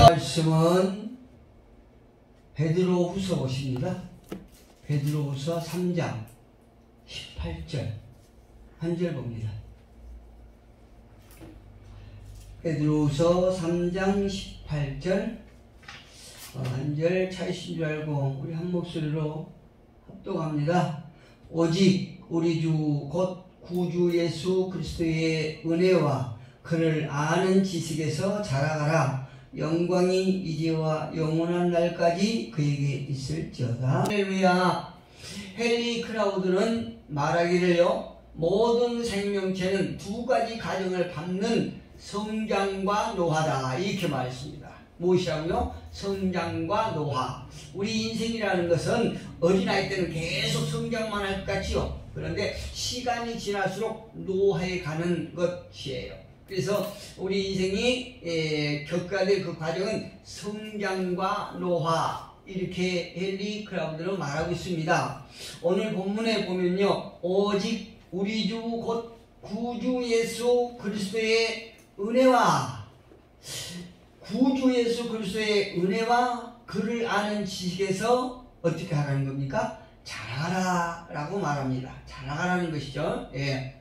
말씀은 베드로후서 보십니다. 베드로후서 3장 18절 한 절 봅니다. 베드로후서 3장 18절 한 절 차이신 줄 알고 우리 한 목소리로 합독합니다. 오직 우리 주 곧 구주 예수 그리스도의 은혜와 그를 아는 지식에서 자라가라. 영광이 이제와 영원한 날까지 그에게 있을지어다. 할렐루야. 헨리 크라우드는 말하기를요, 모든 생명체는 두 가지 과정을 밟는 성장과 노화다, 이렇게 말했습니다. 무엇이라고요? 성장과 노화. 우리 인생이라는 것은 어린아이 때는 계속 성장만 할 것 같지요. 그런데 시간이 지날수록 노화해 가는 것이에요. 그래서 우리 인생이 겪어야 될 그 과정은 성장과 노화, 이렇게 헨리 크라우드는 말하고 있습니다. 오늘 본문에 보면요, 오직 우리 주 곧 구주 예수 그리스도의 은혜와 구주 예수 그리스도의 은혜와 그를 아는 지식에서 어떻게 하라는 겁니까? 자라가라 라고 말합니다. 자라가라는 것이죠. 예.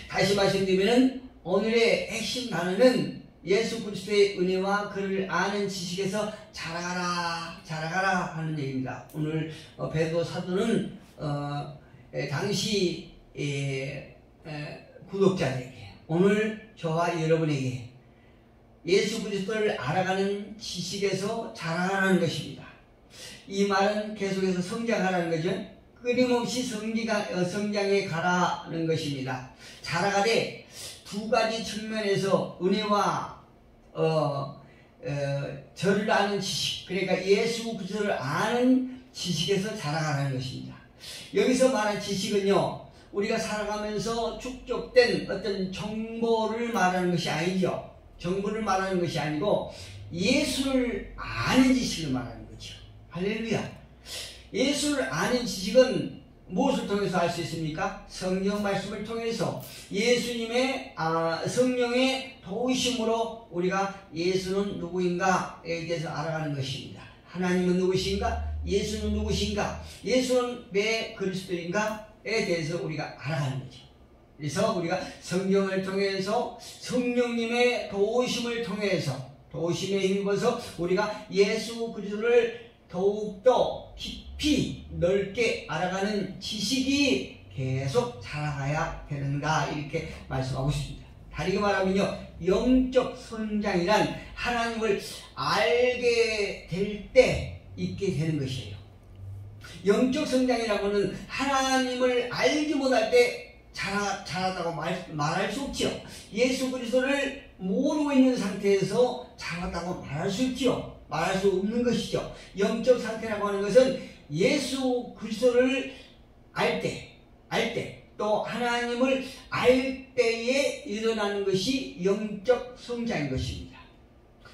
다시 말씀드리면 오늘의 핵심 단어는 예수 그리스도의 은혜와 그를 아는 지식에서 자라가라, 자라가라 하는 얘기입니다. 오늘 베드로 사도는 당시 구독자들에게, 오늘 저와 여러분에게 예수 그리스도를 알아가는 지식에서 자라가라는 것입니다. 이 말은 계속해서 성장하라는 거죠. 끊임없이 성장해 가라는 것입니다. 자라가되 두 가지 측면에서 은혜와 저를 아는 지식, 그러니까 예수 그리스도를 아는 지식에서 자라가라는 것입니다. 여기서 말한 지식은요, 우리가 살아가면서 축적된 어떤 정보를 말하는 것이 아니죠. 정보를 말하는 것이 아니고 예수를 아는 지식을 말하는 거죠. 할렐루야. 예수를 아는 지식은 무엇을 통해서 알 수 있습니까? 성경 말씀을 통해서 예수님의 성령의 도우심으로 우리가 예수는 누구인가에 대해서 알아가는 것입니다. 하나님은 누구신가? 예수는 누구신가? 예수는 왜 그리스도인가에 대해서 우리가 알아가는 거죠. 그래서 우리가 성경을 통해서 성령님의 도우심을 통해서, 도우심에 힘입어서 우리가 예수 그리스도를 더욱더 깊이 넓게 알아가는 지식이 계속 자라가야 되는가, 이렇게 말씀하고 있습니다. 다르게 말하면요, 영적 성장이란 하나님을 알게 될 때 있게 되는 것이에요. 영적 성장이라고는 하나님을 알지 못할 때 자랐다고 말할 수 없지요. 예수 그리스도를 모르고 있는 상태에서 자랐다고 말할 수 있지요. 말할 수 없는 것이죠. 영적 상태라고 하는 것은 예수 그리스도를 알 때, 또 하나님을 알 때에 일어나는 것이 영적 성장인 것입니다.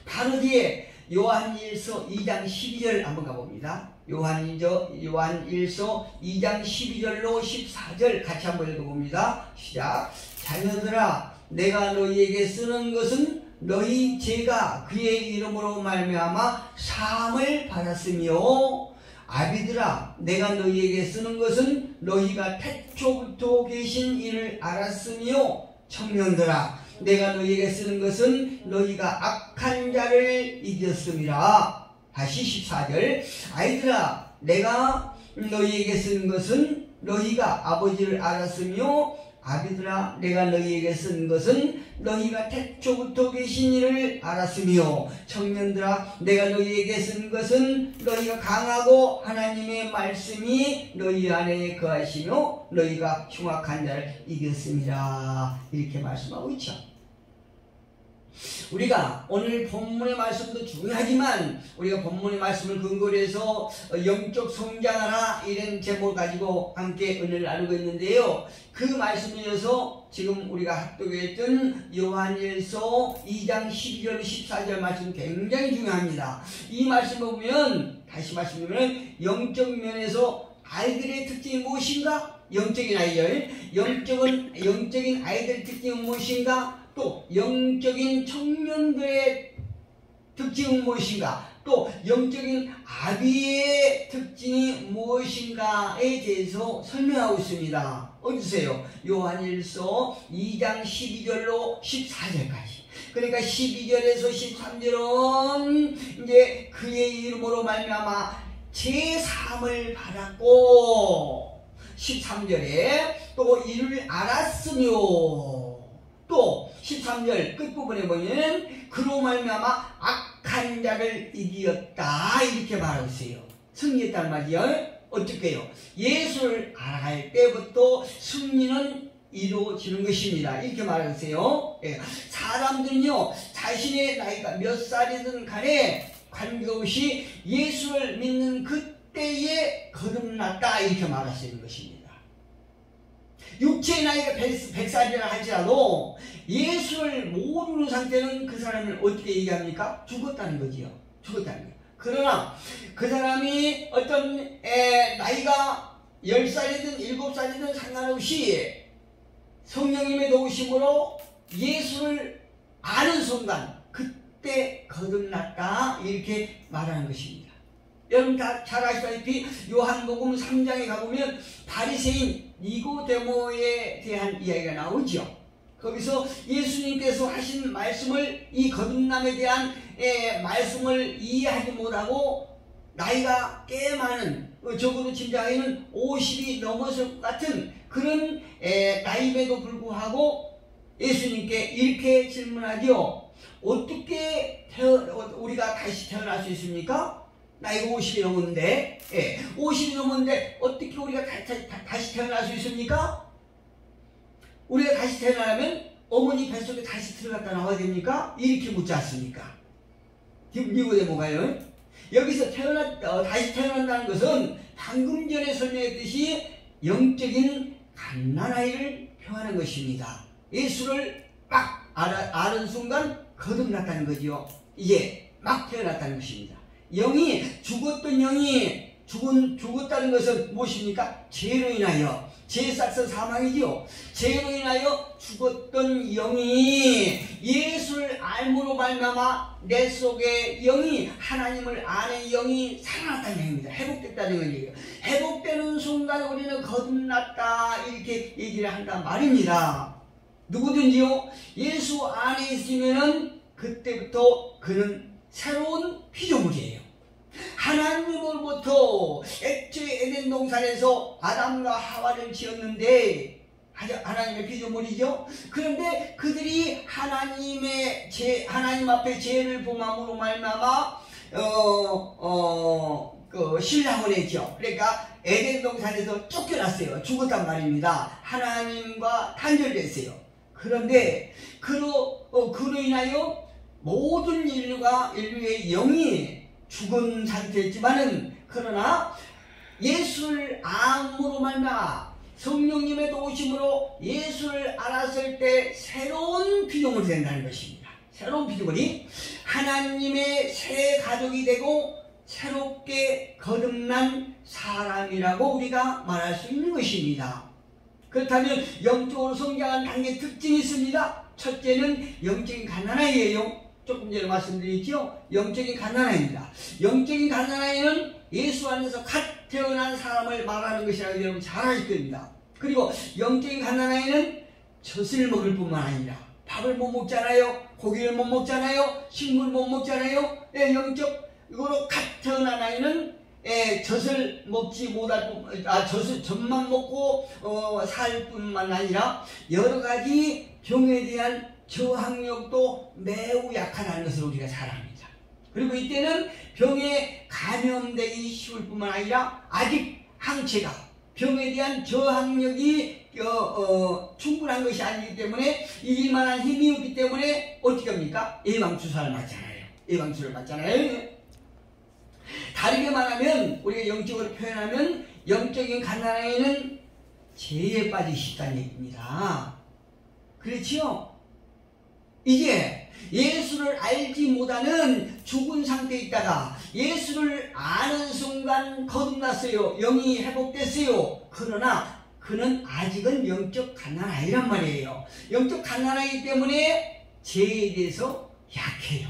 바로 뒤에 요한일서 2장 12절 한번 가봅니다. 요한일서 2장 12절로 14절 같이 한번 읽어봅니다. 시작. 자녀들아, 내가 너희에게 쓰는 것은 너희 죄가 그의 이름으로 말미암아 사함을 받았으며, 아비들아, 내가 너희에게 쓰는 것은 너희가 태초부터 계신 이를 알았으며, 청년들아, 내가 너희에게 쓰는 것은 너희가 악한 자를 이겼음이라. 다시 14절. 아이들아, 내가 너희에게 쓰는 것은 너희가 아버지를 알았으며, 아비들아, 내가 너희에게 쓴 것은 너희가 태초부터 계신 이를 알았으며, 청년들아, 내가 너희에게 쓴 것은 너희가 강하고 하나님의 말씀이 너희 안에 거하시며 너희가 흉악한 자를 이겼습니다. 이렇게 말씀하고 있죠. 우리가 오늘 본문의 말씀도 중요하지만 우리가 본문의 말씀을 근거로 해서 영적 성장하라, 이런 제목을 가지고 함께 은혜를 나누고 있는데요, 그 말씀에 이어서 지금 우리가 합독했던 요한일서 2장 12절 14절 말씀 굉장히 중요합니다. 이 말씀을 보면, 다시 말씀드리면, 영적 면에서 아이들의 특징이 무엇인가? 영적인 아이들, 영적인 아이들의 특징은 무엇인가? 또 영적인 청년들의 특징은 무엇인가? 또 영적인 아비의 특징이 무엇인가에 대해서 설명하고 있습니다. 어디세요? 요한일서 2장 12절로 14절까지. 그러니까 12절에서 13절은 이제 그의 이름으로 말미암아 제사함을 받았고, 13절에 또 이를 알았으며, 또 13절 끝부분에 보면 그로 말미암아 악한 자를 이기었다 이렇게 말하고 있어요. 승리했단 말이요. 어떻게 해요? 예수를 알아갈 때부터 승리는 이루어지는 것입니다. 이렇게 말하고 있어요. 예. 사람들은요, 자신의 나이가 몇 살이든 간에 관계없이 예수를 믿는 그때에 거듭났다 이렇게 말할 수 있는 것입니다. 육체의 나이가 100살이라 할지라도 예수를 모르는 상태는 그 사람을 어떻게 얘기합니까? 죽었다는 거지요. 죽었다는 거예요. 그러나 그 사람이 어떤 나이가 10살이든 7살이든 상관없이 성령님의 도우심으로 예수를 아는 순간 그때 거듭났다 이렇게 말하는 것입니다. 여러분 다 잘 아시다시피 요한복음 3장에 가보면 바리새인 니고데모에 대한 이야기가 나오죠. 거기서 예수님께서 하신 말씀을, 이 거듭남에 대한 말씀을 이해하지 못하고 나이가 꽤 많은, 적어도 짐작에는 50이 넘었을 것 같은 그런 나이임에도 불구하고 예수님께 이렇게 질문하죠. 어떻게 우리가 다시 태어날 수 있습니까? 나이가 50이 넘었는데, 50이 넘었는데 어떻게 우리가 다시 태어날 수 있습니까? 우리가 다시 태어나려면 어머니 뱃속에 다시 들어갔다 나와야 됩니까? 이렇게 묻지 않습니까? 니고데모가요. 여기서 다시 태어난다는 것은 방금 전에 설명했듯이 영적인 갓난아이를 표하는 것입니다. 예수를 막 아는 순간 거듭났다는 거지요. 이제 막 태어났다는 것입니다. 영이, 죽었던 영이 죽었다는 것은 무엇입니까? 죄로 인하여, 죄 싹서 사망이지요. 죄로 인하여 죽었던 영이 예수를 알므로 말미암아 내 속에 영이, 하나님을 아는 영이 살아났다는 얘기입니다. 회복됐다는 얘기예요. 회복되는 순간 우리는 거듭났다 이렇게 얘기를 한단 말입니다. 누구든지요, 예수 안에 있으면은 그때부터 그는 새로운 피조물이에요. 하나님으로부터 애초에 에덴 동산에서 아담과 하와를 지었는데 하나님의 피조물이죠. 그런데 그들이 하나님 앞에 죄를 범함으로 말미암아 실랑을 했죠. 그러니까 에덴 동산에서 쫓겨났어요. 죽었단 말입니다. 하나님과 단절됐어요. 그런데 그로 인하여 모든 인류의 영이 죽은 상태였지만은, 그러나 예수를 암으로 말미암아 성령님의 도우심으로 예수를 알았을 때 새로운 피조물이 된다는 것입니다. 새로운 피조물이 하나님의 새 가족이 되고 새롭게 거듭난 사람이라고 우리가 말할 수 있는 것입니다. 그렇다면 영적으로 성장한 단계 특징이 있습니다. 첫째는 영적인 갓난아이예요. 조금 전에 말씀드렸죠. 영적인 갓난아이입니다. 영적인 갓난아이는 예수 안에서 갓 태어난 사람을 말하는 것이라고 여러분 잘 아실 겁니다. 그리고 영적인 갓난아이는 젖을 먹을 뿐만 아니라 밥을 못 먹잖아요. 고기를 못 먹잖아요. 식물 못 먹잖아요. 영적으로 갓 태어난 아이는 젖을 먹지 못할 젖만 먹고 살 뿐만 아니라 여러 가지 병에 대한 저항력도 매우 약하다는 것을 우리가 잘 압니다. 그리고 이때는 병에 감염되기 쉬울 뿐만 아니라 아직 항체가, 병에 대한 저항력이 충분한 것이 아니기 때문에, 이길 만한 힘이 없기 때문에 어떻게 합니까? 예방주사를 맞잖아요. 다르게 말하면, 우리가 영적으로 표현하면 영적인 갓난아이는 죄에 빠지기 쉽다는 얘기입니다. 그렇지요? 이제 예수를 알지 못하는 죽은 상태에 있다가 예수를 아는 순간 거듭났어요. 영이 회복됐어요. 그러나 그는 아직은 영적 갓난아이란 말이에요. 영적 갓난아이기 때문에 죄에 대해서 약해요.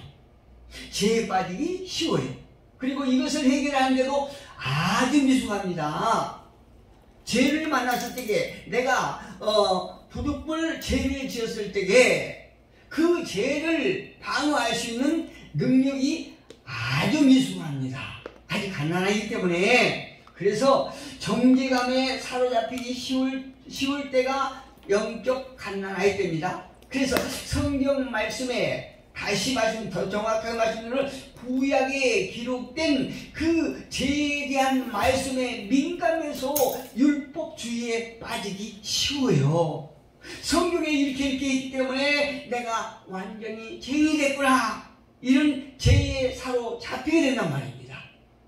죄에 빠지기 쉬워요. 그리고 이것을 해결하는데도 아주 미숙합니다. 죄를 만났을 때에 내가 부득불 죄를 지었을 때에 그 죄를 방어할 수 있는 능력이 아주 미숙합니다. 아직 가난하기 때문에. 그래서 정죄감에 사로잡히기 쉬울 때가 영적 갓난아이 때입니다. 그래서 성경 말씀에 다시 더 정확하게 말씀드리면 구약에 기록된 그 죄에 대한 말씀에 민감해서 율법주의에 빠지기 쉬워요. 성경에 이렇게 있기 때문에 내가 완전히 죄인이 됐구나, 이런 죄에 사로잡히게 된단 말입니다.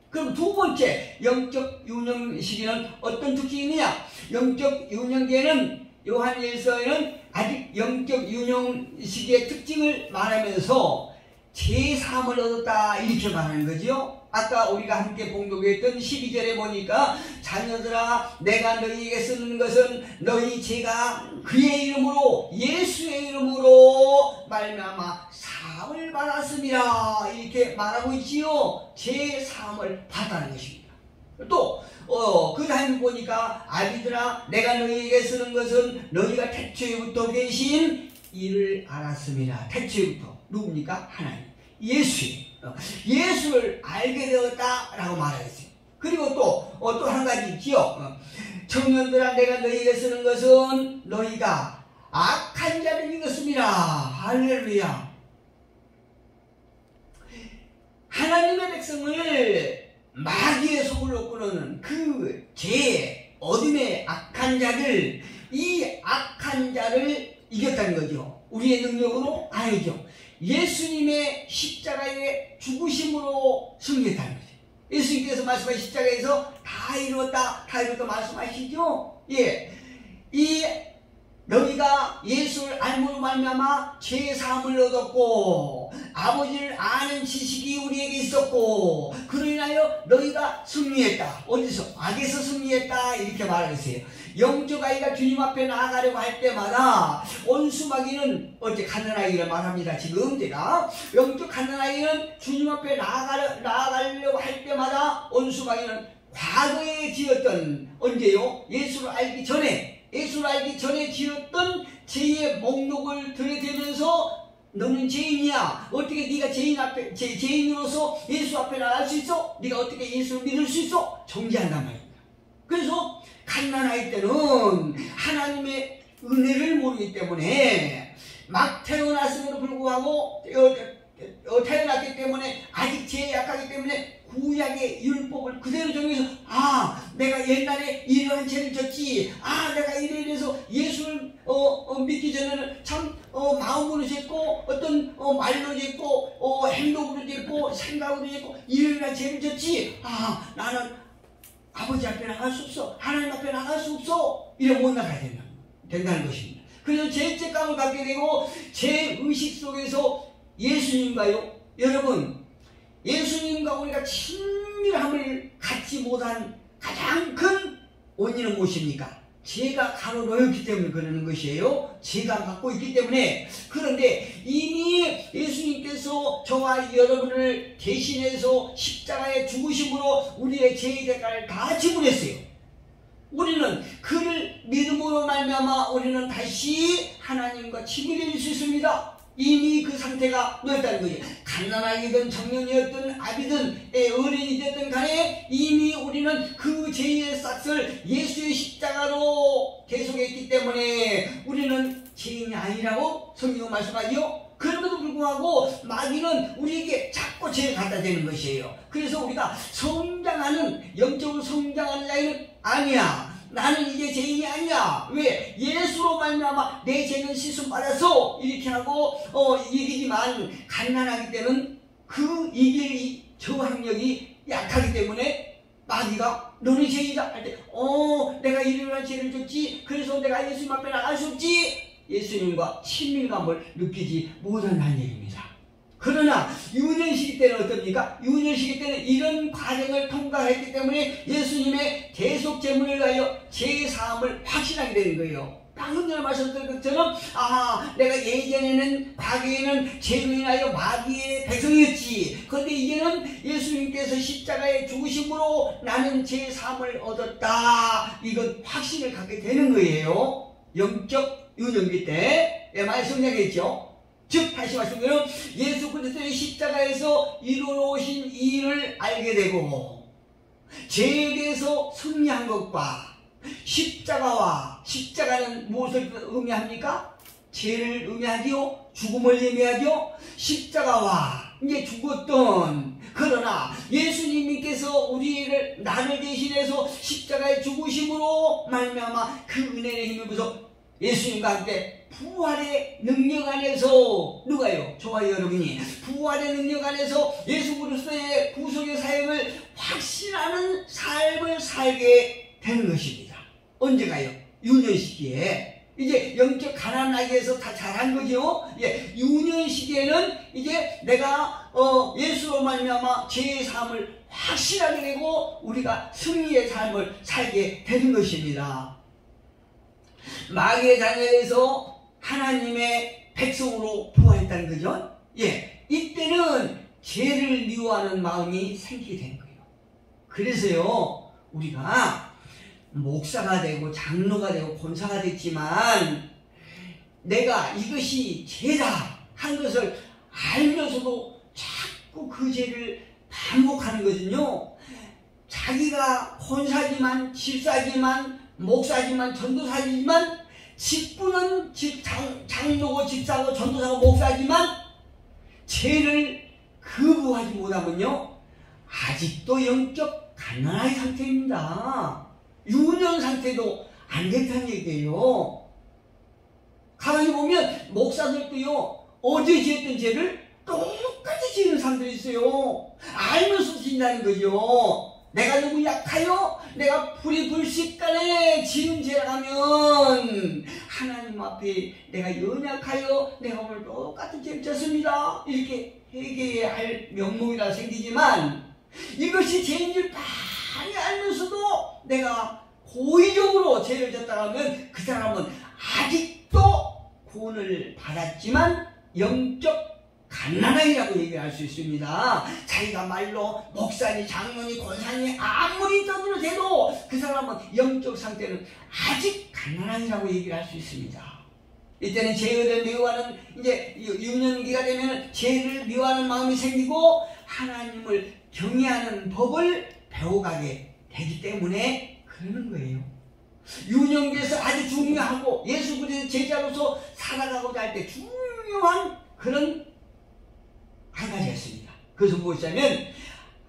그럼 두 번째 영적 유년 시기는 어떤 특징이 있느냐? 영적 유년기에는 요한일서에는 아직 영적 유년 시기의 특징을 말하면서 제3을 얻었다 이렇게 말하는 거죠. 아까 우리가 함께 봉독했던 12절에 보니까 자녀들아 내가 너희에게 쓰는 것은 너희 죄가 그의 이름으로 예수의 이름으로 말미암아 사함을 받았습니다 이렇게 말하고 있지요. 제3을 받았다는 것입니다. 또 그 다음에 보니까 아비들아 내가 너희에게 쓰는 것은 너희가 태초에부터 계신 이를 알았습니다. 태초에부터 누굽니까? 하나님 예수를 알게 되었다라고 말하겠어요. 그리고 또 한 가지 있지요. 청년들아 내가 너희에게 쓰는 것은 너희가 악한 자를 이겼습니다. 할렐루야. 하나님의 백성을 마귀의 속을 놓고는 그 죄, 어둠의 악한 자를, 이 악한 자를 이겼다는 거죠. 우리의 능력으로 아니죠. 예수님의 십자가의 죽으심으로 승리했다는 거죠. 예수님께서 말씀하신 십자가에서 다 이루었다 말씀하시죠. 예, 이 너희가 예수를 알므로 말미암아 죄 사함을 얻었고 아버지를 아는 지식이 우리에게 있었고 그로 인하여 너희가 승리했다. 어디서? 악에서 승리했다 이렇게 말하겠어요. 영적 아이가 주님 앞에 나아가려고 할 때마다 원수마귀는 어째 갓난아이를 말합니다. 지금 제가 영적 갓난아이는 주님 앞에 나아가려고 할 때마다 원수마귀는 과거에 지었던, 언제요? 예수를 알기 전에 지었던 죄의 목록을 들여대면서 너는 죄인이야. 어떻게 네가 죄인으로서 예수 앞에 나갈 수 있어? 네가 어떻게 예수를 믿을 수 있어? 정죄한단 말입니다. 그래서 갓난아이 때는 하나님의 은혜를 모르기 때문에 막 태어났음에도 불구하고 태어났기 때문에 아직 죄에 약하기 때문에 구약의 율법을 그대로 정해서 내가 옛날에 이러한 죄를 졌지, 내가 이래서 예수를 믿기 전에는 참 마음으로 졌고 어떤 말로 졌고 행동으로 졌고 생각으로 졌고 이러한 죄를 졌지, 나는 아버지 앞에 나갈 수 없어, 하나님 앞에 나갈 수 없어, 이러면 못 나가야 된다는 것입니다. 그래서 죄책감을 갖게 되고 제 의식 속에서 예수님과요, 여러분, 예수님과 우리가 친밀함을 갖지 못한 가장 큰 원인은 무엇입니까? 죄가 가로놓였기 때문에 그러는 것이에요. 죄가 갖고 있기 때문에. 그런데 이미 예수님께서 저와 여러분을 대신해서 십자가에 죽으심으로 우리의 죄의 대가를 다 지불했어요. 우리는 그를 믿음으로 말미암아 우리는 다시 하나님과 친밀해질 수 있습니다. 이미 그 상태가 놓였다는 거죠. 갓난아이든 청년이었든 아비든 어린이 됐든 간에 이미 우리는 그 죄의 싹을 예수의 십자가로 계속했기 때문에 우리는 죄인이 아니라고 성경은 말씀하지요. 그럼에도 불구하고 마귀는 우리에게 자꾸 죄를 갖다 대는 것이에요. 그래서 우리가 영적으로 성장하는 나이는 아니야. 나는 이제 죄인이 아니야. 왜? 예수로 말미암아 내 죄는 씻음 받아서 이렇게 하고 이기지만 갓난아기 때는 그 이길 저항력이 약하기 때문에 마귀가 너는 죄인이다 할 때 내가 이러한 죄를 졌지, 그래서 내가 예수님 앞에 나갈 수 없지, 예수님과 친밀감을 느끼지 못한다는 얘기입니다. 그러나 유년시기 때는 어떻습니까? 유년시기 때는 이런 과정을 통과했기 때문에 예수님의 대속 제물을 하여 죄사함을 확신하게 되는 거예요. 방금 전에 말씀드린 것처럼 내가 예전에는 과거에는 죄로 인하여 마귀의 백성이었지. 그런데 이제는 예수님께서 십자가에 죽으심으로 나는 제3을 얻었다. 이건 확신을 갖게 되는 거예요. 영적 유년기 때 말씀 이야기했죠. 즉 다시 말씀드리면 예수 그리스도의 십자가에서 이루어오신 일을 알게 되고 죄에 대해서 승리한 것과 십자가는 무엇을 의미합니까? 죄를 의미하지요. 죽음을 의미하죠. 십자가와 이제 죽었던, 그러나 예수님께서 나를 대신해서 십자가에 죽으심으로 말미암아 그 은혜의 힘을 입어서 예수님과 함께 부활의 능력 안에서, 누가요? 저와 여러분이 부활의 능력 안에서 예수 그리스도의 구속의 사역을 확신하는 삶을 살게 되는 것입니다. 언제가요? 유년 시기에. 이제 영적 가난 나이에서 다 자란 거죠. 유년 시기에는 이제 내가 예수로 말미암아 죄의 삶을 확실하게 되고 우리가 승리의 삶을 살게 되는 것입니다. 마귀의 자녀에서 하나님의 백성으로 부활했다는 거죠. 이때는 죄를 미워하는 마음이 생기게 된 거예요. 그래서요, 우리가 목사가 되고 장로가 되고 권사가 됐지만 내가 이것이 죄다 한 것을 알면서도 자꾸 그 죄를 반복하는 거거든요. 자기가 권사지만 집사지만 목사지만 전도사지만 직분은 장로고 집사고 전도사고 목사지만 죄를 거부하지 못하면요 아직도 영적 가난한 상태입니다. 유년 상태도 안 됐다는 얘기예요. 가만히 보면 목사들도요 어제 지었던 죄를 똑같이 지는 사람들이 있어요. 알면서 진다는 거죠. 내가 너무 약하여 내가 불의불식간에 지은 죄라면 하나님 앞에 내가 연약하여 내가 오늘 똑같은 죄를 졌습니다. 이렇게 회개해야 할 명목이라 생기지만 이것이 죄인 줄 많이 알면서도 내가 고의적으로 죄를 졌다면 그 사람은 아직도 구원을 받았지만 영적 갓난아이라고 얘기할 수 있습니다. 자기가 말로 목사니 장로니 권사니 아무리 떠들어대도 그 사람은 영적 상태는 아직 갓난아이라고 얘기를 할 수 있습니다. 이때는 죄를 미워하는, 이제 유년기가 되면 죄를 미워하는 마음이 생기고 하나님을 경외하는 법을 배워가게 되기 때문에 그러는 거예요. 유년기에서 아주 중요하고 예수 그리스도의 제자로서 살아가고자 할 때 중요한 그런 한 가지였습니다. 그것은 무엇이냐면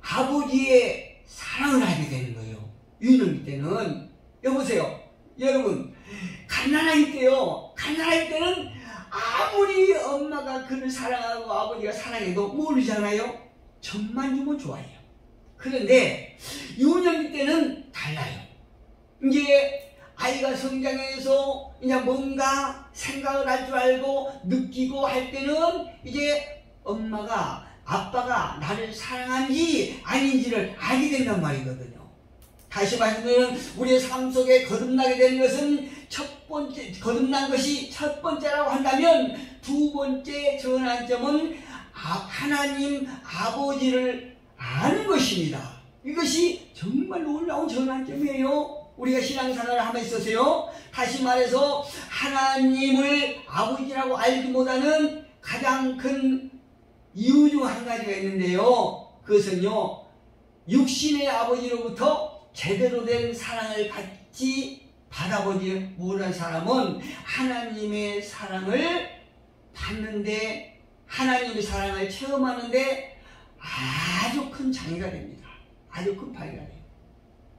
아버지의 사랑을 알게 되는 거예요. 유년기 때는. 여보세요, 여러분, 갓난아이 때요, 갓난아이 때는 아무리 엄마가 그를 사랑하고 아버지가 사랑해도 모르잖아요. 젖만 주면 좋아해요. 그런데 유년기 때는 달라요. 이제 아이가 성장해서 이제 뭔가 생각을 할 줄 알고 느끼고 할 때는 이제 엄마가 아빠가 나를 사랑한지 아닌지를 알게 된단 말이거든요. 다시 말씀드리면 우리의 삶 속에 거듭나게 되는 것은 거듭난 것이 첫 번째라고 한다면 두 번째 전환점은 하나님 아버지를 아는 것입니다. 이것이 정말 놀라운 전환점이에요. 우리가 신앙생활을 함에 있어서요, 다시 말해서 하나님을 아버지라고 알지 못하는 가장 큰 이유 중 한 가지가 있는데요, 그것은요 육신의 아버지로부터 제대로 된 사랑을 받아보지 못한 사람은 하나님의 사랑을 받는데, 하나님의 사랑을 체험하는데 아주 큰 장애가 됩니다. 아주 큰 파괴가 돼요.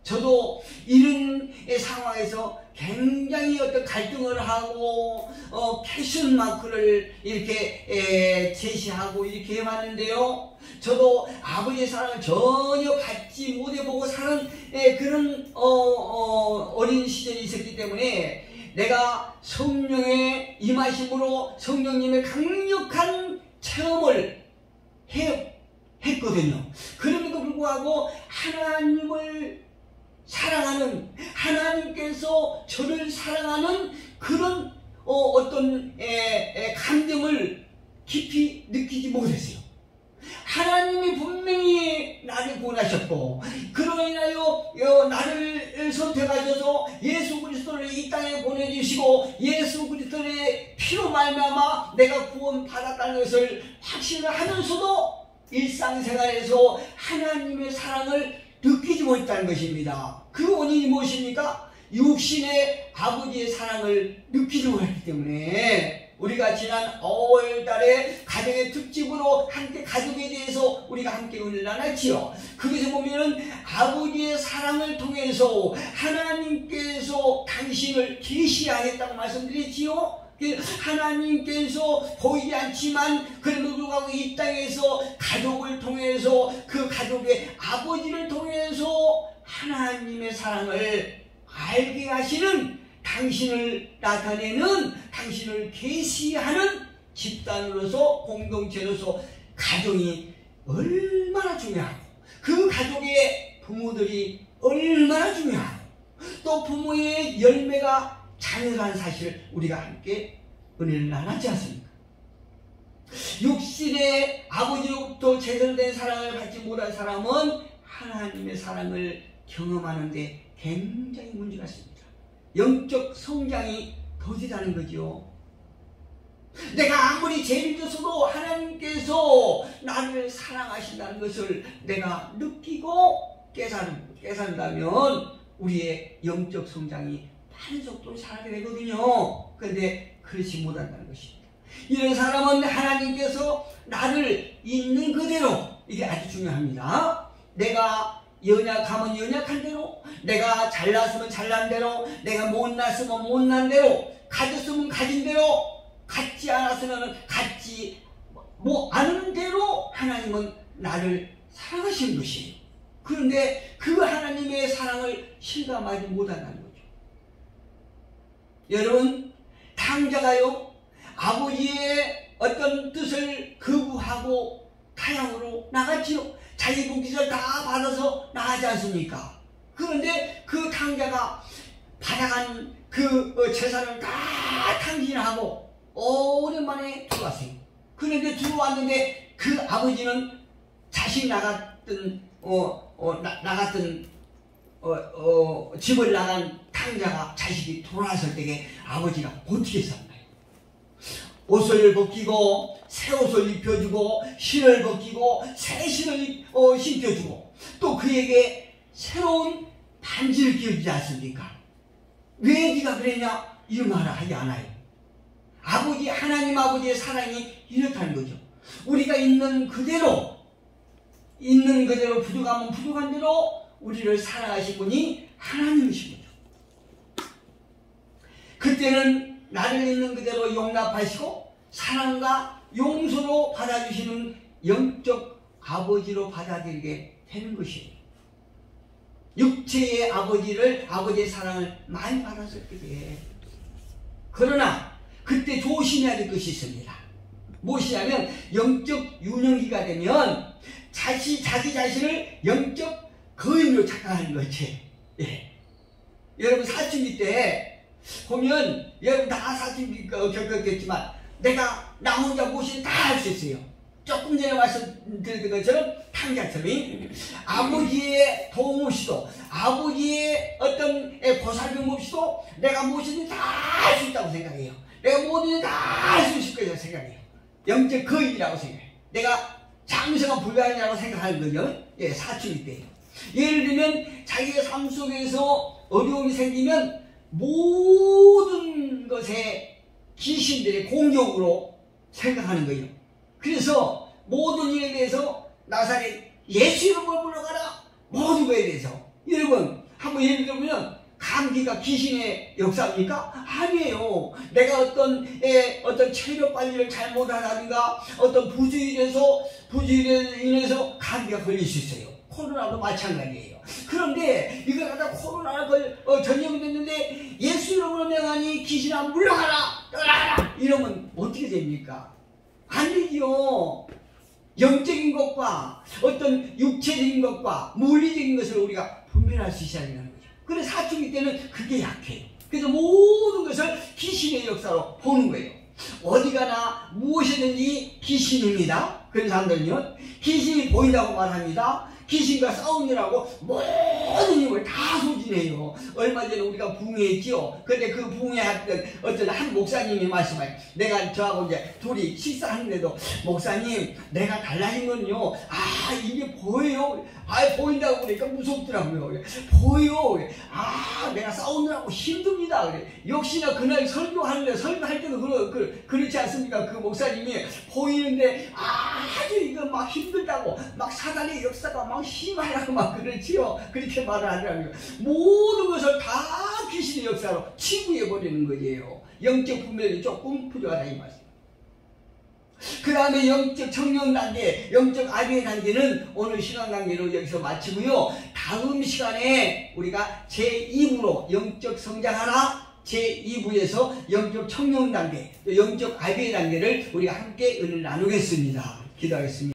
저도 이런 상황에서 굉장히 어떤 갈등을 하고 패션 마크를 이렇게 제시하고 이렇게 해왔는데요, 저도 아버지의 사랑을 전혀 받지 못해보고 사는 그런 어린 시절이 있었기 때문에 내가 성령의 임하심으로 성령님의 강력한 체험을 했거든요. 그럼에도 불구하고 하나님을 사랑하는, 하나님께서 저를 사랑하는 그런 어떤 감정을 깊이 느끼지 못했어요. 하나님이 분명히 나를 구원하셨고 그로 인하여 나를 선택하셔서 예수 그리스도를 이 땅에 보내주시고 예수 그리스도의 피로 말미암아 내가 구원받았다는 것을 확신을 하면서도 일상생활에서 하나님의 사랑을 느끼지 못했다는 것입니다. 그 원인이 무엇입니까? 육신의 아버지의 사랑을 느끼지 못했기 때문에 우리가 지난 5월달에 가정의 특집으로 함께 가족에 대해서 우리가 함께 은혜를 나눴지요. 거기서 보면은 아버지의 사랑을 통해서 하나님께서 당신을 계시하겠다고 말씀드렸지요. 하나님께서 보이지 않지만 그래도 불구하고 이 땅에서 가족을 통해서 그 가족의 아버지를 통해서 하나님의 사랑을 알게 하시는 당신을 나타내는 당신을 계시하는 집단으로서 공동체로서 가정이 얼마나 중요하고 그 가족의 부모들이 얼마나 중요하고 또 부모의 열매가 자녀라는 사실을 우리가 함께 은혜를 나눴지 않습니까? 육신의 아버지로부터 제대로 된 사랑을 받지 못한 사람은 하나님의 사랑을 경험하는데 굉장히 문제가 있습니다. 영적 성장이 더디다는 거죠. 내가 아무리 죄를 졌어도 하나님께서 나를 사랑하신다는 것을 내가 느끼고 깨닫는다면 우리의 영적 성장이 빠른 속도로 살아게 되거든요. 그런데 그렇지 못한다는 것입니다. 이런 사람은 하나님께서 나를 있는 그대로, 이게 아주 중요합니다. 내가 연약하면 연약한 대로, 내가 잘났으면 잘난 대로, 내가 못났으면 못난 대로, 가졌으면 가진 대로, 갖지 않았으면 갖지 않은 대로 하나님은 나를 사랑하시는 것이에요. 그런데 그 하나님의 사랑을 실감하지 못한다는 거죠. 여러분, 탕자가요 아버지의 어떤 뜻을 거부하고 타향으로 나갔지요. 자기 복짓을 다 받아서 나가지 않습니까? 그런데 그 탕자가 받아간 그 재산을 다 탕진하고 오랜만에 들어왔어요. 그런데 들어왔는데 그 아버지는 자식 나갔던 집을 나간 탕자가 자식이 돌아왔을 때에 아버지가 어떻게 샀나요? 옷을 벗기고 새 옷을 입혀주고 신을 벗기고 새 신을 신겨주고 또 그에게 새로운 반지를 끼워주지 않습니까? 왜 네가 그랬냐? 이런 말을 하지 않아요. 하나님 아버지의 사랑이 이렇다는 거죠. 우리가 있는 그대로 부족하면 부족한 대로 우리를 사랑하신 분이 하나님이신 거죠. 그때는 나를 있는 그대로 용납하시고 사랑과 용서로 받아주시는 영적 아버지로 받아들이게 되는 것이에요. 육체의 아버지의 사랑을 많이 받았을 때에. 그러나 그때 조심해야 될 것이 있습니다. 무엇이냐면 영적 유년기가 되면 자기 자신을 영적 거인으로 착각하는 거지. 예. 여러분 사춘기 때 보면 여러분 다 사춘기 겪었겠지만 내가 나 혼자 무엇이든 다 할 수 있어요. 조금 전에 말씀드린 것처럼 탕자처럼 아버지의 도움 없이도 아버지의 어떤 보살핌 없이도 내가 무엇이든 다 할 수 있다고 생각해요. 내가 뭐든 다 할 수 있을 거라고 생각해요. 영적 거인이라고 생각해요. 내가 장성한 불가인이라고 생각하는 거죠. 예, 사춘기 때예요. 예를 들면 자기의 삶 속에서 어려움이 생기면 모든 것에 귀신들의 공격으로 생각하는 거예요. 그래서 모든 일에 대해서 나사렛 예수 이름을 불러가라 모든 것에 대해서. 여러분 한번 예를 들면 감기가 귀신의 역사입니까? 아니에요. 내가 어떤 체력 관리를 잘못하다든가 어떤 부주의에 인해서 감기가 걸릴 수 있어요. 코로나도 마찬가지예요. 그런데 이거 갖다 코로나가 전염이 됐는데 예수 이름으로 명하니 귀신아 물러가라 떠나라 이러면 어떻게 됩니까? 안 되지요. 영적인 것과 어떤 육체적인 것과 물리적인 것을 우리가 분별할 수 있어야 된다는 거죠. 그래서 사춘기 때는 그게 약해요. 그래서 모든 것을 귀신의 역사로 보는 거예요. 어디 가나 무엇이든지 귀신입니다. 그런 사람들은요, 귀신이 보인다고 말합니다. 귀신과 싸우느라고 모든 힘을 다 소진해요. 얼마 전에 우리가 붕해했지요. 근데 그 붕해했던 어떤 한 목사님이 말씀해요. 내가 저하고 이제 둘이 식사하는데도, 목사님, 내가 달라진 건요, 이게 보여요. 보인다고 그러니까 무섭더라고요. 보여. 내가 싸우느라고 힘듭니다. 그래. 역시나 그날 설교하는데, 설교할 때도 그렇지 않습니까? 그 목사님이 보이는데 아주 이거 막 힘들다고, 막 사단의 역사가 막 심하다고 막 그렇지요. 그렇게 말을 하더라고요. 모든 것을 다 귀신의 역사로 치부해버리는 거예요. 영적 분별이 조금 부족하다 이 말씀. 그 다음에 영적 청년 단계, 영적 아비의 단계는 오늘 시간 관계로 여기서 마치고요. 다음 시간에 우리가 제2부로 영적 성장하라, 제2부에서 영적 청년 단계, 영적 아비의 단계를 우리가 함께 은혜를 나누겠습니다. 기도하겠습니다.